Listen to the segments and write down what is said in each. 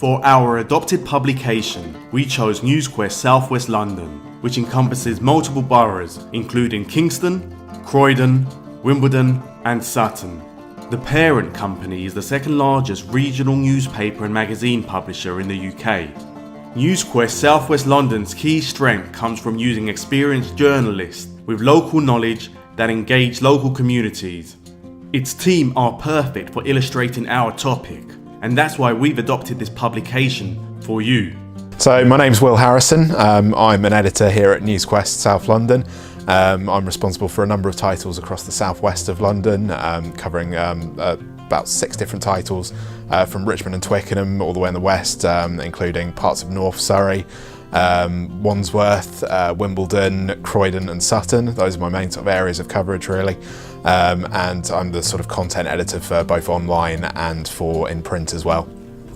For our adopted publication, we chose Newsquest South West London, which encompasses multiple boroughs, including Kingston, Croydon, Wimbledon, and Sutton. The parent company is the second largest regional newspaper and magazine publisher in the UK. Newsquest South West London's key strength comes from using experienced journalists with local knowledge that engage local communities. Its team are perfect for illustrating our topic, and that's why we've adopted this publication for you. So my name's Will Harrison. I'm an editor here at Newsquest South London. I'm responsible for a number of titles across the southwest of London, covering about 6 different titles from Richmond and Twickenham all the way in the west, including parts of North Surrey, Wandsworth, Wimbledon, Croydon and Sutton. Those are my main sort of areas of coverage really. And I'm the sort of content editor for both online and for in print as well.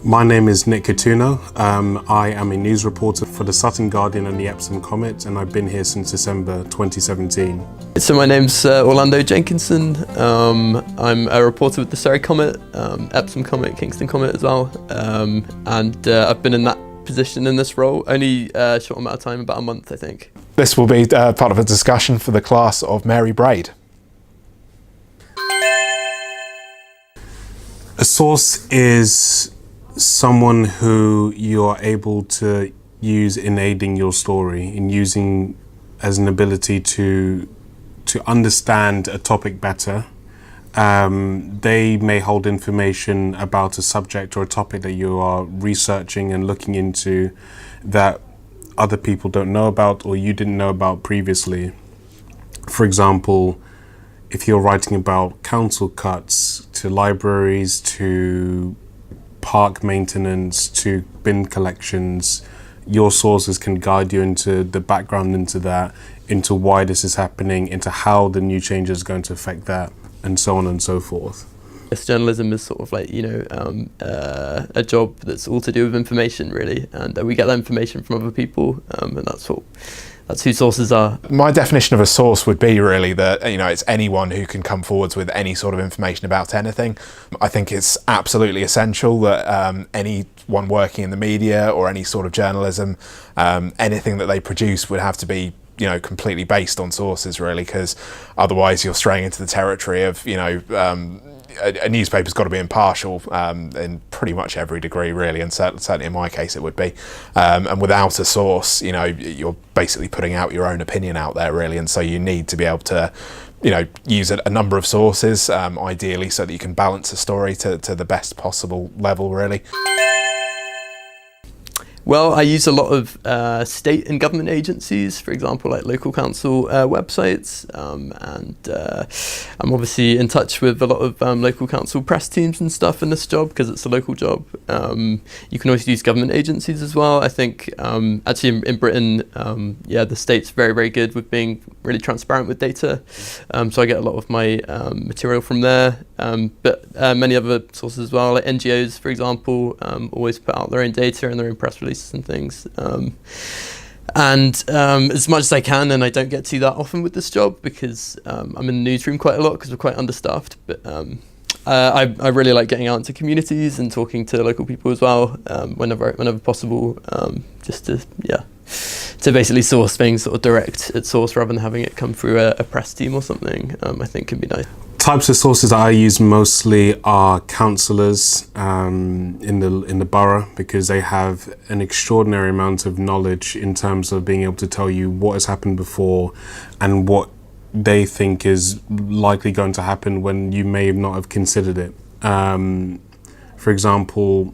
My name is Nick Kituno. I am a news reporter for the Sutton Guardian and the Epsom Comet, and I've been here since December 2017. So my name's Orlando Jenkinson. I'm a reporter with the Surrey Comet, Epsom Comet, Kingston Comet as well, and I've been in that position in this role only a short amount of time, about a month I think. This will be part of a discussion for the class of Mary Braid. A source is someone who you're able to use in aiding your story, in using as an ability to understand a topic better. They may hold information about a subject or a topic that you are researching and looking into that other people don't know about or you didn't know about previously. For example, if you're writing about council cuts to libraries, to park maintenance, to bin collections, your sources can guide you into the background into that, into why this is happening, into how the new change is going to affect that, and so on and so forth. Yes, journalism is sort of like, a job that's all to do with information really, and we get that information from other people, and that's who sources are. My definition of a source would be really that, it's anyone who can come forwards with any sort of information about anything. I think it's absolutely essential that anyone working in the media or any sort of journalism, anything that they produce would have to be completely based on sources really, because otherwise you're straying into the territory of, a newspaper's got to be impartial in pretty much every degree really, and certainly in my case it would be. And without a source, you're basically putting out your own opinion out there really, and so you need to be able to use a number of sources, ideally, so that you can balance a story to the best possible level really. Well, I use a lot of state and government agencies, for example, like local council websites, and I'm obviously in touch with a lot of local council press teams and stuff in this job because it's a local job. You can also use government agencies as well. I think actually in Britain, the state's very, very good with being really transparent with data, so I get a lot of my material from there, but many other sources as well, like NGOs, for example, always put out their own data and their own press releases and things, and as much as I can, and I don't get to that often with this job because I'm in the newsroom quite a lot because we're quite understaffed, but I really like getting out into communities and talking to local people as well, whenever possible, just to basically source things sort of direct at source rather than having it come through a press team or something. I think can be nice. Types of sources that I use mostly are councillors in the borough, because they have an extraordinary amount of knowledge in terms of being able to tell you what has happened before and what they think is likely going to happen when you may not have considered it. For example,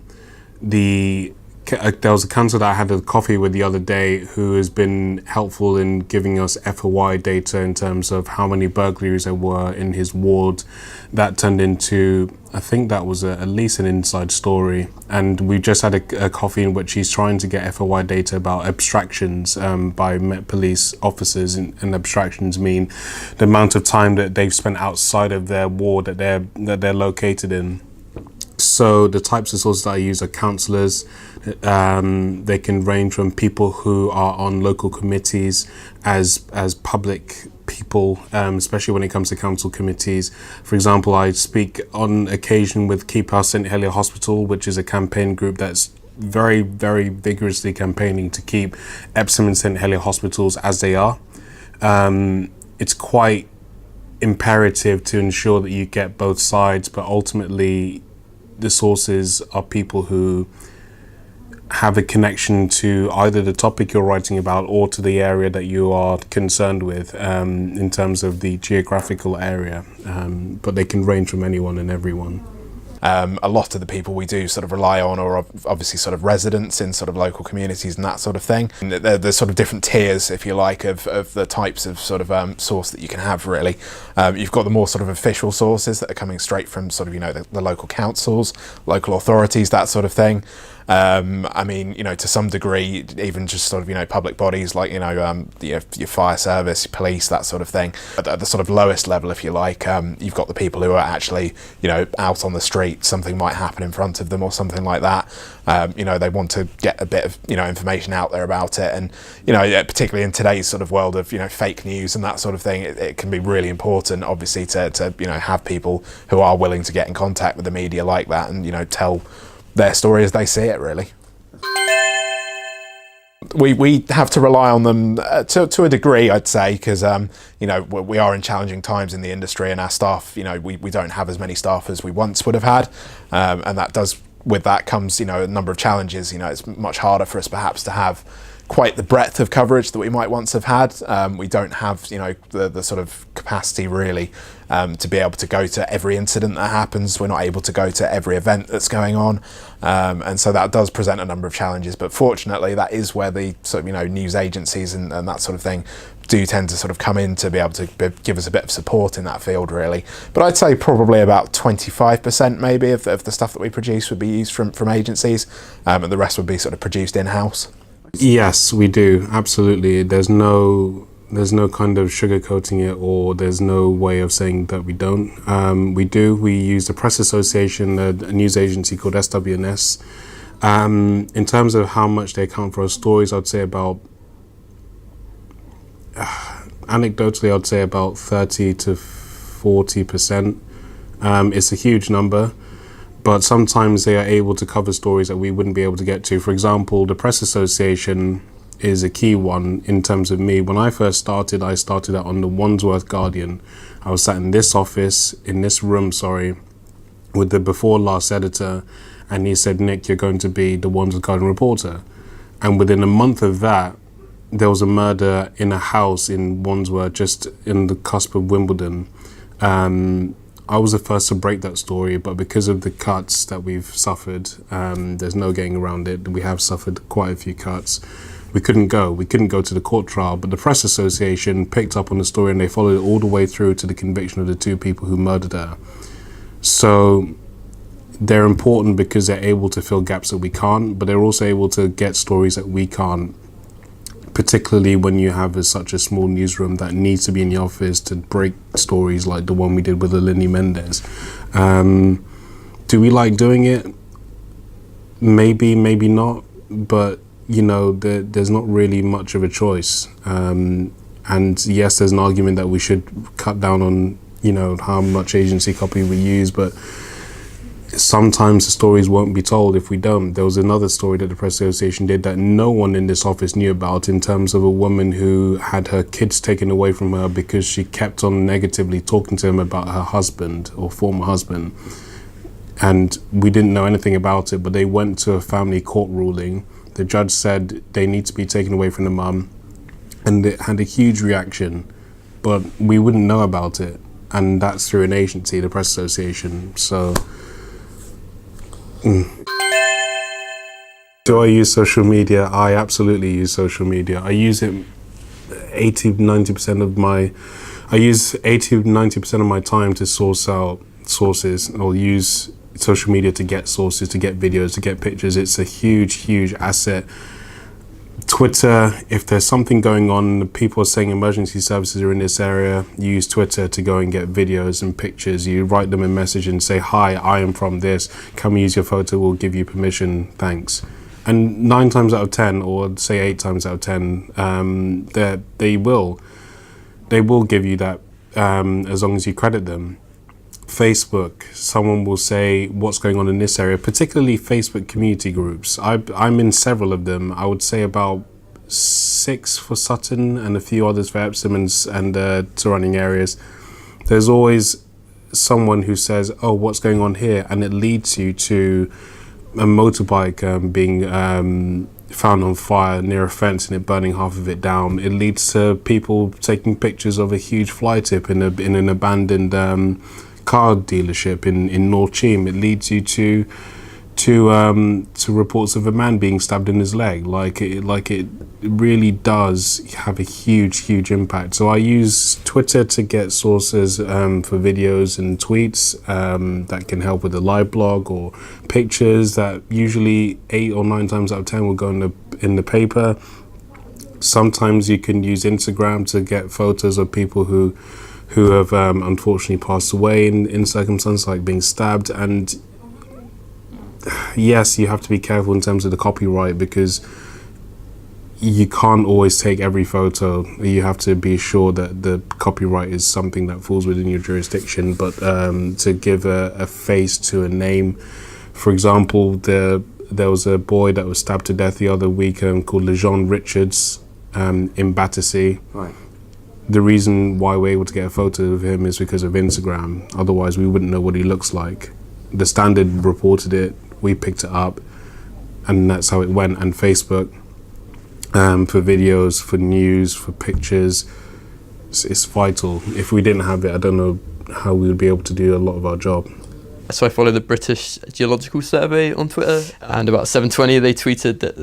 there was a councillor that I had a coffee with the other day who has been helpful in giving us FOI data in terms of how many burglaries there were in his ward. That turned into, I think that was at least an inside story. And we just had a coffee in which he's trying to get FOI data about abstractions by Met Police officers, and abstractions mean the amount of time that they've spent outside of their ward that they're located in. So the types of sources that I use are councillors. They can range from people who are on local committees as public people, especially when it comes to council committees. For example, I speak on occasion with Keep Our St Helier Hospital, which is a campaign group that's very, very vigorously campaigning to keep Epsom and St Helier hospitals as they are. It's quite imperative to ensure that you get both sides, but ultimately the sources are people who have a connection to either the topic you're writing about or to the area that you are concerned with, in terms of the geographical area, but they can range from anyone and everyone. A lot of the people we do sort of rely on are obviously sort of residents in sort of local communities and that sort of thing. And there's sort of different tiers, if you like, of the types of sort of source that you can have, really. You've got the more sort of official sources that are coming straight from sort of, the local councils, local authorities, that sort of thing. I mean, to some degree, even just sort of, public bodies like, your fire service, police, that sort of thing. At the sort of lowest level, if you like, you've got the people who are actually, out on the street, something might happen in front of them or something like that. They want to get a bit of, information out there about it. And, particularly in today's sort of world of, fake news and that sort of thing, it can be really important, obviously, to have people who are willing to get in contact with the media like that and, tell their story as they see it, really. We have to rely on them to a degree, I'd say, because we are in challenging times in the industry, and our staff, we don't have as many staff as we once would have had, and with that comes a number of challenges. It's much harder for us perhaps to have quite the breadth of coverage that we might once have had. We don't have the sort of capacity really to be able to go to every incident that happens. We're not able to go to every event that's going on, and so that does present a number of challenges, but fortunately that is where the sort of news agencies and that sort of thing do tend to sort of come in to be able to give us a bit of support in that field, really. But I'd say probably about 25% maybe of the stuff that we produce would be used from agencies, and the rest would be sort of produced in-house. Yes, we do, absolutely. There's no kind of sugarcoating it, or there's no way of saying that we don't. We do. We use the Press Association, a news agency called SWNS. In terms of how much they account for our stories, I'd say about, anecdotally, I'd say about 30 to 40%. It's a huge number, but sometimes they are able to cover stories that we wouldn't be able to get to. For example, the Press Association is a key one in terms of me. When I first started, I started out on the Wandsworth Guardian. I was sat in this room, with the before last editor, and he said, "Nick, you're going to be the Wandsworth Guardian reporter." And within a month of that, there was a murder in a house in Wandsworth, just in the cusp of Wimbledon. I was the first to break that story, but because of the cuts that we've suffered, there's no getting around it. We have suffered quite a few cuts. We couldn't go to the court trial, but the Press Association picked up on the story and they followed it all the way through to the conviction of the two people who murdered her. So they're important because they're able to fill gaps that we can't, but they're also able to get stories that we can't, particularly when you have such a small newsroom that needs to be in the office to break stories like the one we did with Alini Mendez. Do we like doing it? Maybe, maybe not, but there's not really much of a choice. And yes, there's an argument that we should cut down on, how much agency copy we use, but sometimes the stories won't be told if we don't. There was another story that the Press Association did that no one in this office knew about, in terms of a woman who had her kids taken away from her because she kept on negatively talking to him about her husband or former husband. And we didn't know anything about it, but they went to a family court ruling. The judge said they need to be taken away from the mum, and it had a huge reaction, but we wouldn't know about it. And that's through an agency, the Press Association. So Do I use social media? I absolutely use social media. I use it 80-90% of my time to source out sources. I'll use social media to get sources, to get videos, to get pictures. It's a huge asset. Twitter, if there's something going on, people are saying emergency services are in this area, you use Twitter to go and get videos and pictures. You write them a message and say, "Hi, I am from this. Can we use your photo? We'll give you permission. Thanks." And 9 times out of 10, or say 8 times out of 10, they will give you that as long as you credit them. Facebook, someone will say what's going on in this area, particularly Facebook community groups. I'm in several of them. I would say about 6 for Sutton and a few others for Epsom and surrounding areas. There's always someone who says, oh, what's going on here? And it leads you to a motorbike being found on fire near a fence and it burning half of it down. It leads to people taking pictures of a huge fly tip in an abandoned car dealership in North Cheam. It leads you to reports of a man being stabbed in his leg. It really does have a huge impact. So I use Twitter to get sources for videos and tweets that can help with the live blog, or pictures that usually 8 or 9 times out of 10 will go in the paper. Sometimes you can use Instagram to get photos of people who have unfortunately passed away in circumstances like being stabbed. And yes, you have to be careful in terms of the copyright, because you can't always take every photo. You have to be sure that the copyright is something that falls within your jurisdiction. But to give a face to a name, for example, there was a boy that was stabbed to death the other week called Lejean Richards in Battersea. Right. The reason why we're able to get a photo of him is because of Instagram. Otherwise, we wouldn't know what he looks like. The Standard reported it, we picked it up, and that's how it went. And Facebook, for videos, for news, for pictures, it's vital. If we didn't have it, I don't know how we would be able to do a lot of our job. So I follow the British Geological Survey on Twitter, and about 7:20 they tweeted that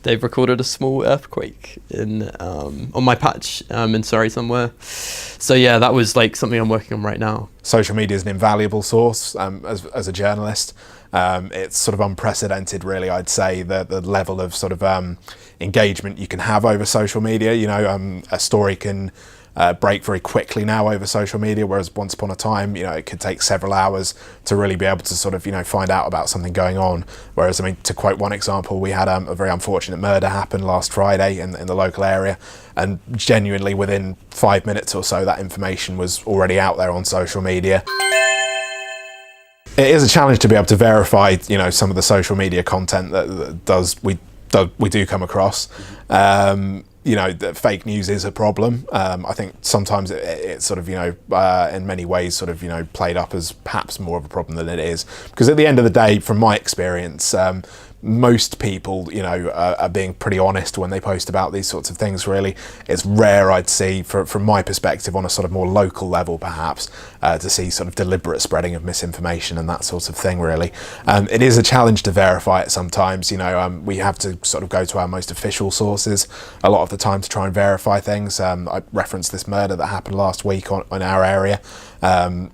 they've recorded a small earthquake on my patch in Surrey somewhere. So yeah, that was like something I'm working on right now. Social media is an invaluable source as a journalist. It's sort of unprecedented, really, I'd say, the level of sort of engagement you can have over social media. You know, a story can break very quickly now over social media, whereas once upon a time, you know, it could take several hours to really be able to sort of, you know, find out about something going on. Whereas, I mean, to quote one example, we had a very unfortunate murder happen last Friday in the local area, and genuinely within 5 minutes or so, that information was already out there on social media. It is a challenge to be able to verify, you know, some of the social media content that we do come across. You know, that fake news is a problem. I think sometimes it's sort of, you know, in many ways sort of, you know, played up as perhaps more of a problem than it is. Because at the end of the day, from my experience, most people, you know, are being pretty honest when they post about these sorts of things, really. It's rare, I'd see, from my perspective, on a sort of more local level, perhaps, to see sort of deliberate spreading of misinformation and that sort of thing, really. It is a challenge to verify it sometimes. You know, we have to sort of go to our most official sources a lot of the time to try and verify things. I referenced this murder that happened last week on our area.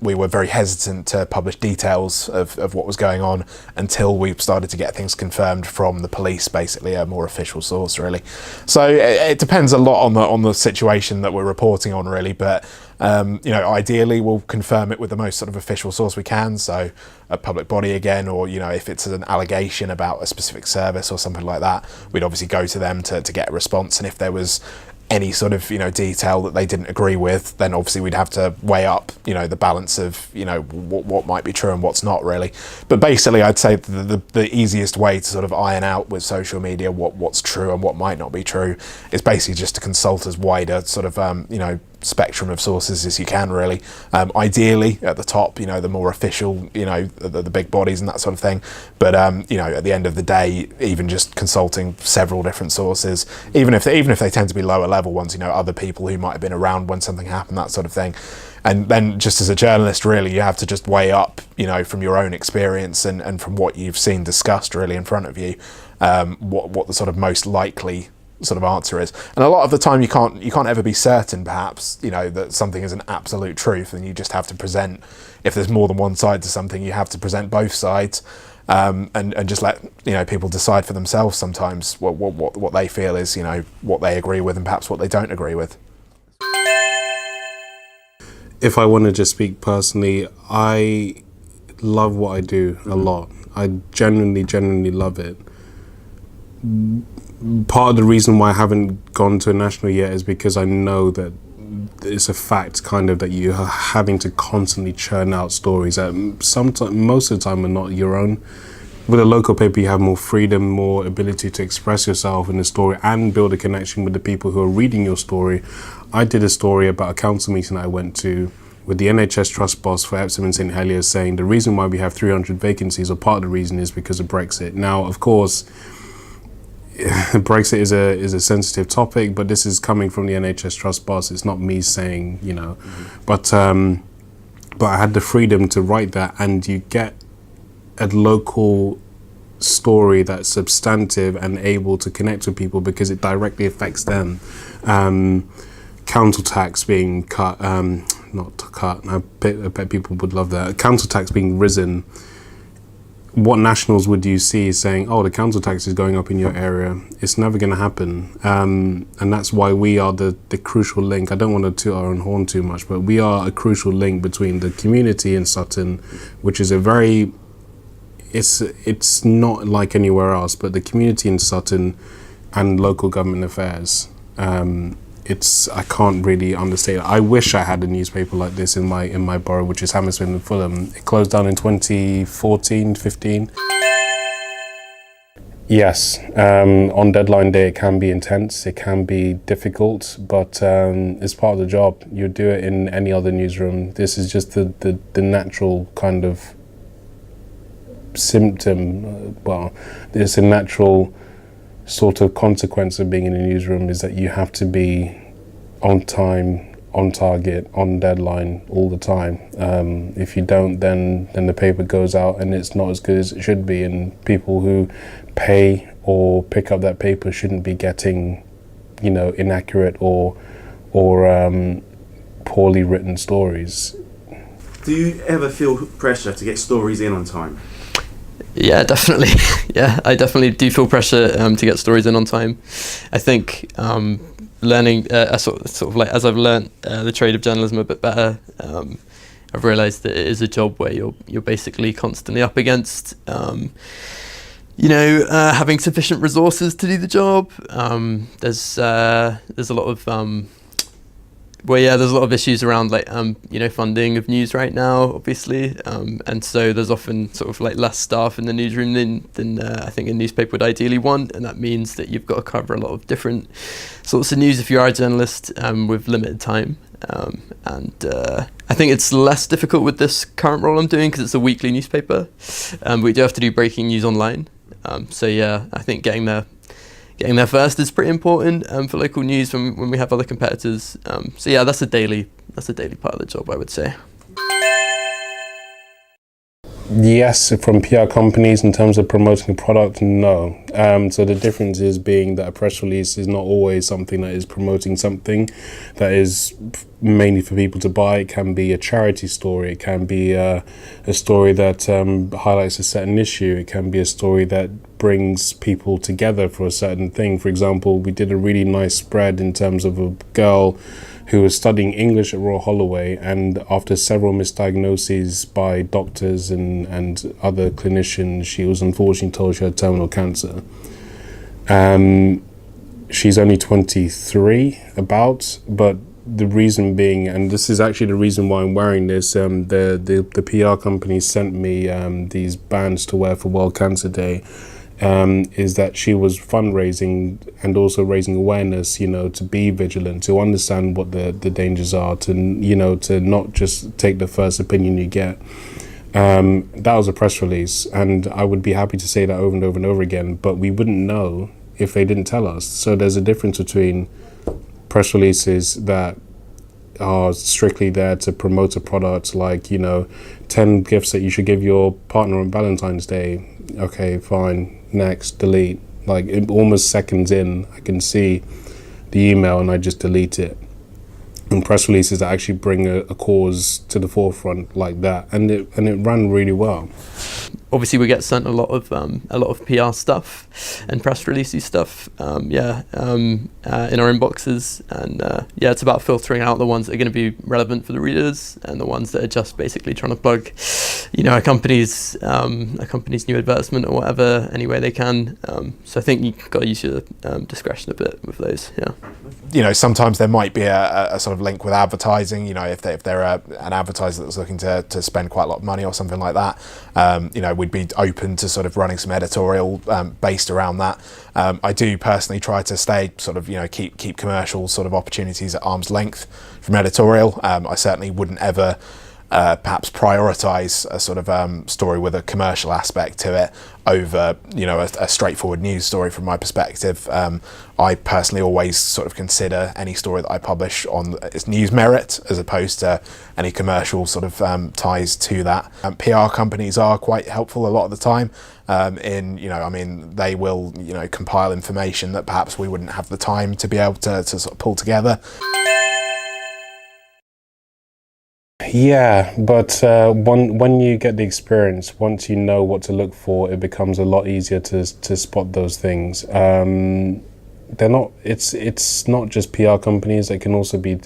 We were very hesitant to publish details of what was going on until we started to get things confirmed from the police, basically a more official source, really. So it depends a lot on the situation that we're reporting on, really. But you know, ideally we'll confirm it with the most sort of official source we can, so a public body again, or, you know, if it's an allegation about a specific service or something like that, we'd obviously go to them to get a response. And if there was any sort of, you know, detail that they didn't agree with, then obviously we'd have to weigh up, you know, the balance of, you know, what might be true and what's not, really. But basically, I'd say the easiest way to sort of iron out with social media what's true and what might not be true is basically just to consult as wide a sort of you know, spectrum of sources as you can, really. Ideally at the top, you know, the more official, you know, the big bodies and that sort of thing. But you know, at the end of the day, even just consulting several different sources, even if they tend to be lower level ones, you know, other people who might have been around when something happened, that sort of thing. And then just as a journalist, really, you have to just weigh up, you know, from your own experience and from what you've seen discussed really in front of you, what the sort of most likely sort of answer is. And a lot of the time you can't ever be certain, perhaps, you know, that something is an absolute truth, and you just have to present, if there's more than one side to something, you have to present both sides, and just let, you know, people decide for themselves sometimes what they feel is, you know, what they agree with and perhaps what they don't agree with. If I want to just speak personally, I love what I do a lot. I genuinely love it. Part of the reason why I haven't gone to a national yet is because I know that it's a fact kind of that you are having to constantly churn out stories that sometimes, most of the time, are not your own. With a local paper, you have more freedom, more ability to express yourself in the story and build a connection with the people who are reading your story. I did a story about a council meeting I went to with the NHS Trust boss for Epsom and St Heliers, saying the reason why we have 300 vacancies, or part of the reason, is because of Brexit. Now, of course, Brexit is a sensitive topic, but this is coming from the NHS Trust boss. It's not me saying, but I had the freedom to write that, and you get a local story that's substantive and able to connect with people because it directly affects them. Council tax being cut, not cut, I bet people would love that. Council tax being risen. What nationals would you see saying, oh, the council tax is going up in your area? It's never going to happen. And that's why we are the crucial link. I don't want to toot our own horn too much, but we are a crucial link between the community in Sutton, which is it's not like anywhere else, but the community in Sutton and local government affairs. I can't really understate it. I wish I had a newspaper like this in my borough, which is Hammersmith and Fulham. It closed down in 2014-15. Yes, on deadline day it can be intense, it can be difficult, but it's part of the job. You do it in any other newsroom. This is just the natural kind of symptom. It's a natural sort of consequence of being in a newsroom, is that you have to be on time, on target, on deadline all the time. If you don't, then the paper goes out and it's not as good as it should be, and people who pay or pick up that paper shouldn't be getting, inaccurate or poorly written stories. Do you ever feel pressure to get stories in on time? Yeah, definitely. Yeah, I definitely do feel pressure to get stories in on time. I think learning, sort of like as I've learnt the trade of journalism a bit better, I've realised that it is a job where you're basically constantly up against, having sufficient resources to do the job. There's a lot of there's a lot of issues around funding of news right now, obviously, and so there's often sort of like less staff in the newsroom than I think a newspaper would ideally want, and that means that you've got to cover a lot of different sorts of news if you are a journalist with limited time. And I think it's less difficult with this current role I'm doing because it's a weekly newspaper, but we do have to do breaking news online. So yeah, I think getting there first is pretty important for local news when we have other competitors. So yeah, that's a daily part of the job, I would say. Yes, from PR companies in terms of promoting a product, no. So the difference is being that a press release is not always something that is promoting something that is mainly for people to buy. It can be a charity story. It can be a story that highlights a certain issue. It can be a story that brings people together for a certain thing. For example, we did a really nice spread in terms of a girl who was studying English at Royal Holloway, and after several misdiagnoses by doctors and other clinicians, she was unfortunately told she had terminal cancer. She's only 23 but the reason being, and this is actually the reason why I'm wearing this, the PR company sent me these bands to wear for World Cancer Day. Is that she was fundraising and also raising awareness, to be vigilant, to understand what the dangers are, to not just take the first opinion you get. That was a press release, and I would be happy to say that over and over and over again, but we wouldn't know if they didn't tell us. So there's a difference between press releases that are strictly there to promote a product, like 10 gifts that you should give your partner on Valentine's Day. Okay, fine, next, delete. Like almost seconds in, I can see the email and I just delete it. And press releases that actually bring a cause to the forefront like that, and it ran really well. obviously we get sent a lot of PR stuff and press releasey stuff, in our inboxes, and it's about filtering out the ones that are going to be relevant for the readers and the ones that are just basically trying to plug, a company's new advertisement or whatever any way they can. So I think you've got to use your discretion a bit with those. Yeah. Sometimes there might be a sort of link with advertising. If they're an advertiser that's looking to spend quite a lot of money or something like that, we'd be open to sort of running some editorial based around that. I do personally try to stay sort of, keep commercial sort of opportunities at arm's length from editorial. I certainly wouldn't ever perhaps prioritise a sort of story with a commercial aspect to it over, a straightforward news story from my perspective. I personally always sort of consider any story that I publish on its news merit as opposed to any commercial sort of ties to that. PR companies are quite helpful a lot of the time they will, compile information that perhaps we wouldn't have the time to be able to sort of pull together. Yeah, but when you get the experience, once you know what to look for, it becomes a lot easier to spot those things. They're not. It's not just PR companies. It can also be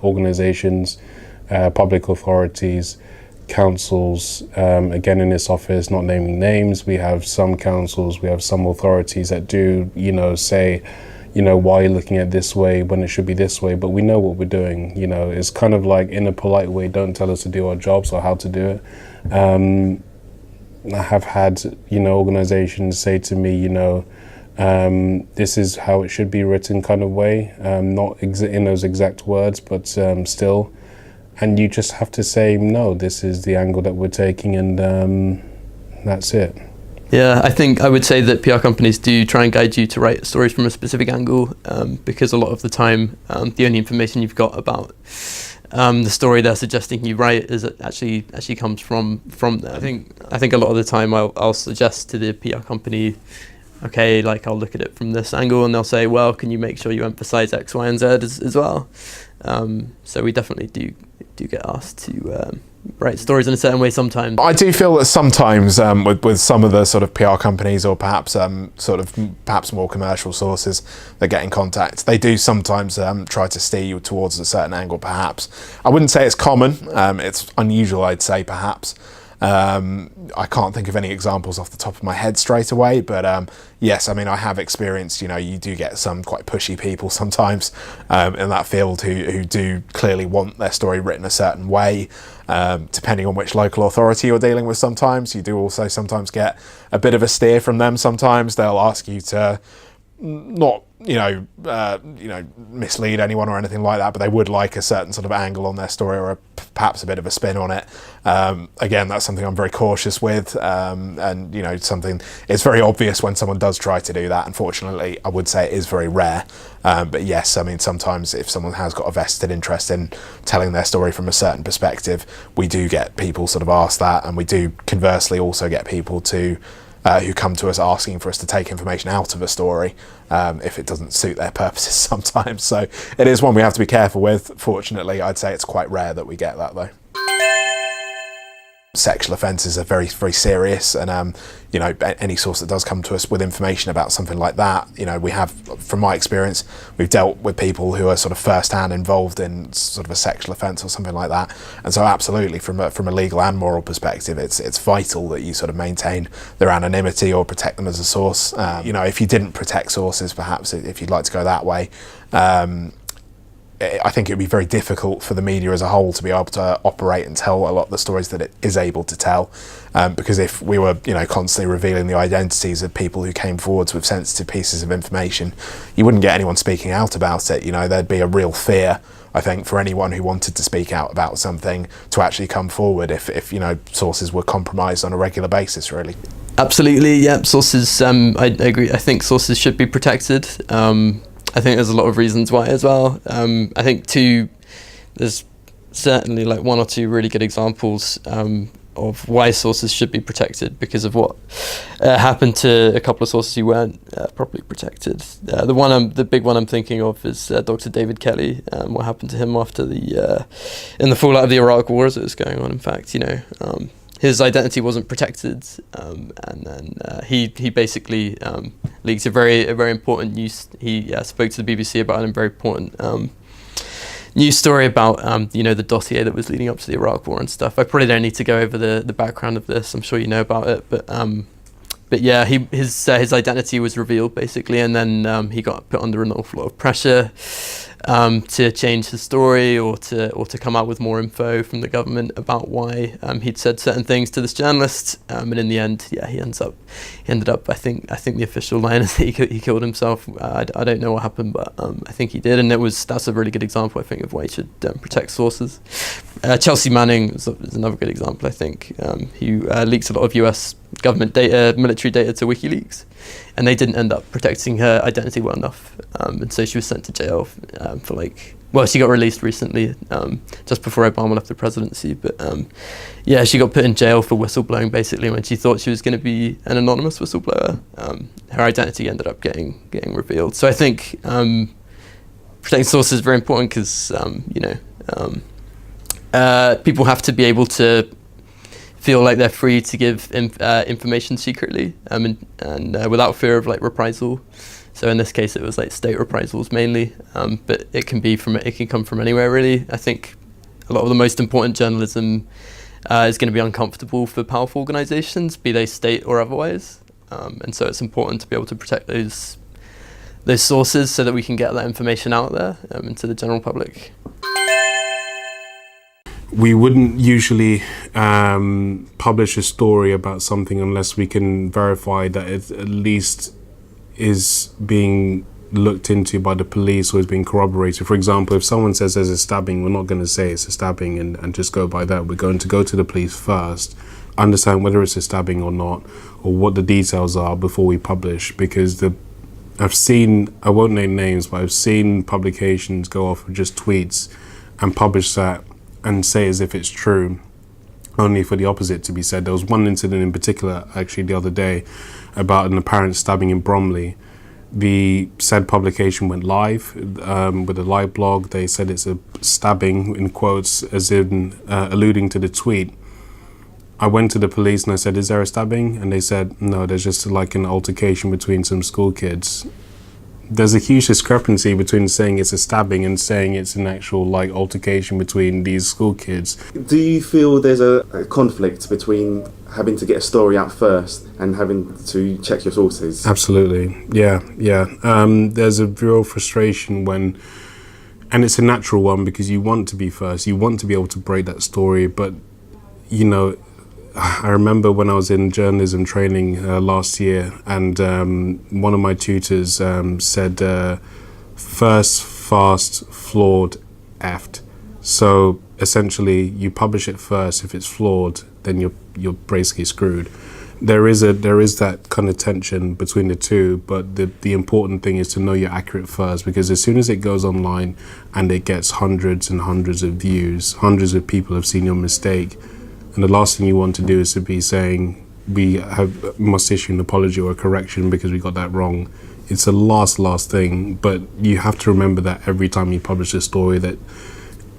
organisations, public authorities, councils. Again, in this office, not naming names, we have some councils, we have some authorities that do, say, why are you looking at this way when it should be this way? But we know what we're doing. It's kind of like, in a polite way, don't tell us to do our jobs or how to do it. I have had, organizations say to me, this is how it should be written kind of way, not in those exact words, but still. And you just have to say, no, this is the angle that we're taking, and that's it. Yeah, I think I would say that PR companies do try and guide you to write stories from a specific angle, because a lot of the time, the only information you've got about the story they're suggesting you write is actually comes from there. I think a lot of the time I'll suggest to the PR company, okay, like I'll look at it from this angle, and they'll say, well, can you make sure you emphasize X, Y, and Z as well? So we definitely do get asked to write stories in a certain way sometimes. I do feel that sometimes with some of the sort of PR companies, or perhaps perhaps more commercial sources that get in contact, they do sometimes try to steer you towards a certain angle. Perhaps I wouldn't say it's common. It's unusual, I'd say, perhaps. I can't think of any examples off the top of my head straight away, but yes, I have experienced, you do get some quite pushy people sometimes in that field who do clearly want their story written a certain way. Depending on which local authority you're dealing with, sometimes you do also sometimes get a bit of a steer from them. Sometimes they'll ask you to not mislead anyone or anything like that, but they would like a certain sort of angle on their story, or perhaps a bit of a spin on it. Again, that's something I'm very cautious with, and something, it's very obvious when someone does try to do that. Unfortunately, I would say it is very rare, but yes, sometimes if someone has got a vested interest in telling their story from a certain perspective, we do get people sort of ask that, and we do conversely also get people who come to us asking for us to take information out of a story if it doesn't suit their purposes sometimes. So it is one we have to be careful with. Fortunately, I'd say it's quite rare that we get that, though. Sexual offences are very, very serious, and any source that does come to us with information about something like that, we have, from my experience, we've dealt with people who are sort of first-hand involved in sort of a sexual offence or something like that, and so absolutely, from a legal and moral perspective, it's vital that you sort of maintain their anonymity or protect them as a source. If you didn't protect sources, perhaps, if you'd like to go that way, I think it would be very difficult for the media as a whole to be able to operate and tell a lot of the stories that it is able to tell, because if we were constantly revealing the identities of people who came forwards with sensitive pieces of information, you wouldn't get anyone speaking out about it. There'd be a real fear, I think, for anyone who wanted to speak out about something to actually come forward if sources were compromised on a regular basis, really. Absolutely, yeah, sources, I agree. I think sources should be protected. I think there's a lot of reasons why as well. I think there's certainly like one or two really good examples of why sources should be protected because of what happened to a couple of sources who weren't properly protected. The big one I'm thinking of is Dr. David Kelly. What happened to him after in the fallout of the Iraq War as it was going on. In fact, his identity wasn't protected, and then he basically leaked a very important news. He spoke to the BBC about a very important news story about the dossier that was leading up to the Iraq War and stuff. I probably don't need to go over the background of this. I'm sure you know about it, but yeah, his identity was revealed basically, and then he got put under an awful lot of pressure to change his story or to come out with more info from the government about why he'd said certain things to this journalist. And in the end, he ended up. I think the official line is that he killed himself. I don't know what happened, but I think he did, and that's a really good example, I think, of why you should protect sources. Chelsea Manning is another good example, I think. He leaks a lot of US government data, military data, to WikiLeaks, and they didn't end up protecting her identity well enough, and so she was sent to jail she got released recently, just before Obama left the presidency, but she got put in jail for whistleblowing basically when she thought she was going to be an anonymous whistleblower. Her identity ended up getting revealed. So I think protecting sources is very important because people have to be able to feel like they're free to give information secretly and without fear of reprisal. So in this case, it was state reprisals mainly, but it can come from anywhere really. I think a lot of the most important journalism is going to be uncomfortable for powerful organisations, be they state or otherwise, and so it's important to be able to protect those sources so that we can get that information out there into the general public. We wouldn't usually publish a story about something unless we can verify that it at least is being looked into by the police or is being corroborated. For example, if someone says there's a stabbing, we're not going to say it's a stabbing and just go by that. We're going to go to the police first, understand whether it's a stabbing or not, or what the details are before we publish, because I've seen, I won't name names, but I've seen publications go off with just tweets and publish that and say as if it's true, only for the opposite to be said. There was one incident in particular, actually, the other day, about an apparent stabbing in Bromley. The said publication went live with a live blog. They said it's a stabbing, in quotes, as in alluding to the tweet. I went to the police and I said, is there a stabbing? And they said, no, there's just an altercation between some school kids. There's a huge discrepancy between saying it's a stabbing and saying it's an actual altercation between these school kids. Do you feel there's a conflict between having to get a story out first and having to check your sources? Absolutely, yeah. There's a real frustration when, and it's a natural one because you want to be first, you want to be able to break that story, but I remember when I was in journalism training last year, and one of my tutors said, first, fast, flawed, effed. So essentially, you publish it first. If it's flawed, then you're basically screwed. There is that kind of tension between the two, but the important thing is to know you're accurate first, because as soon as it goes online and it gets hundreds and hundreds of views, hundreds of people have seen your mistake, and the last thing you want to do is to be saying, we must issue an apology or a correction because we got that wrong. It's a last thing, but you have to remember that every time you publish a story that,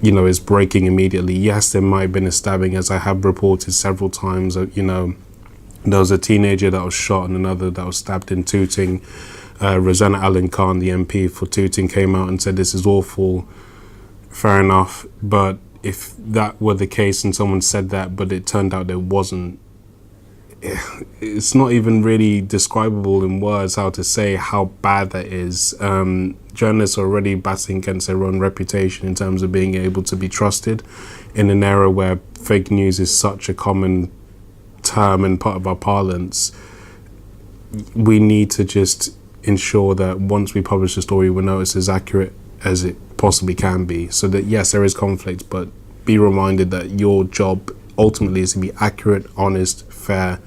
is breaking immediately. Yes, there might have been a stabbing, as I have reported several times. There was a teenager that was shot and another that was stabbed in Tooting. Rosanna Allen Khan, the MP for Tooting, came out and said this is awful. Fair enough, but if that were the case and someone said that, but it turned out it wasn't, it's not even really describable in words how to say how bad that is. Journalists are already battling against their own reputation in terms of being able to be trusted in an era where fake news is such a common term and part of our parlance. We need to just ensure that once we publish a story, we know it's as accurate as it possibly can be, so that yes, there is conflict, but be reminded that your job ultimately is to be accurate, honest, fair,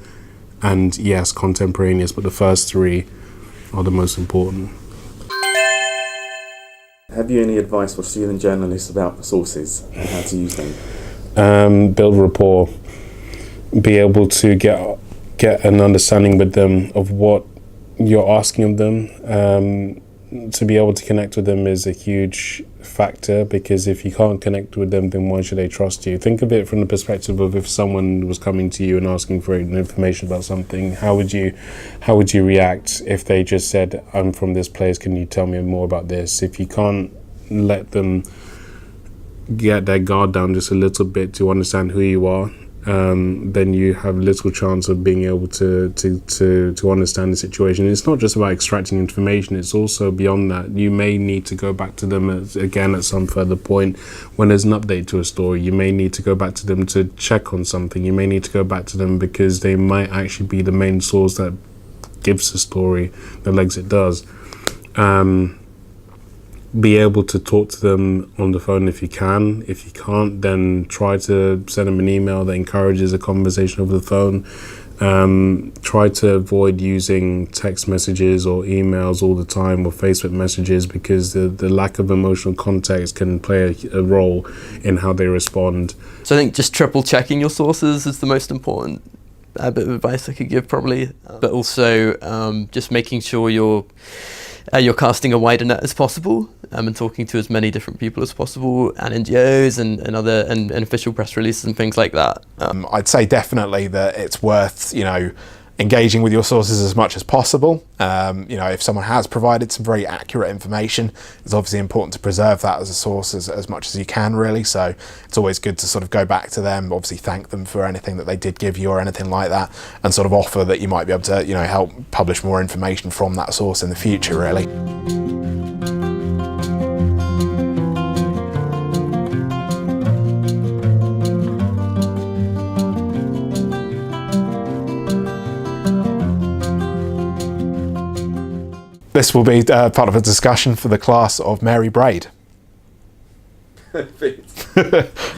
and yes, contemporaneous, but the first three are the most important. Have you any advice for student journalists about sources and how to use them? Build rapport, be able to get an understanding with them of what you're asking of them. To be able to connect with them is a huge factor, because if you can't connect with them, then why should they trust you? Think of it from the perspective of if someone was coming to you and asking for information about something, how would you react if they just said, I'm from this place, can you tell me more about this? If you can't let them get their guard down just a little bit to understand who you are, then you have little chance of being able to understand the situation. It's not just about extracting information, it's also beyond that. You may need to go back to them again at some further point when there's an update to a story. You may need to go back to them to check on something. You may need to go back to them because they might actually be the main source that gives the story the legs it does. Be able to talk to them on the phone if you can. If you can't, then try to send them an email that encourages a conversation over the phone. Try to avoid using text messages or emails all the time or Facebook messages, because the lack of emotional context can play a role in how they respond. So I think just triple checking your sources is the most important bit of advice I could give, probably. But also just making sure you're casting a wider net as possible, and talking to as many different people as possible, and NGOs and other and official press releases and things like that. I'd say definitely that it's worth, engaging with your sources as much as possible. If someone has provided some very accurate information, it's obviously important to preserve that as a source as much as you can, really. So it's always good to sort of go back to them, obviously thank them for anything that they did give you or anything like that, and sort of offer that you might be able to, help publish more information from that source in the future, really. This will be part of a discussion for the class of Mary Braid.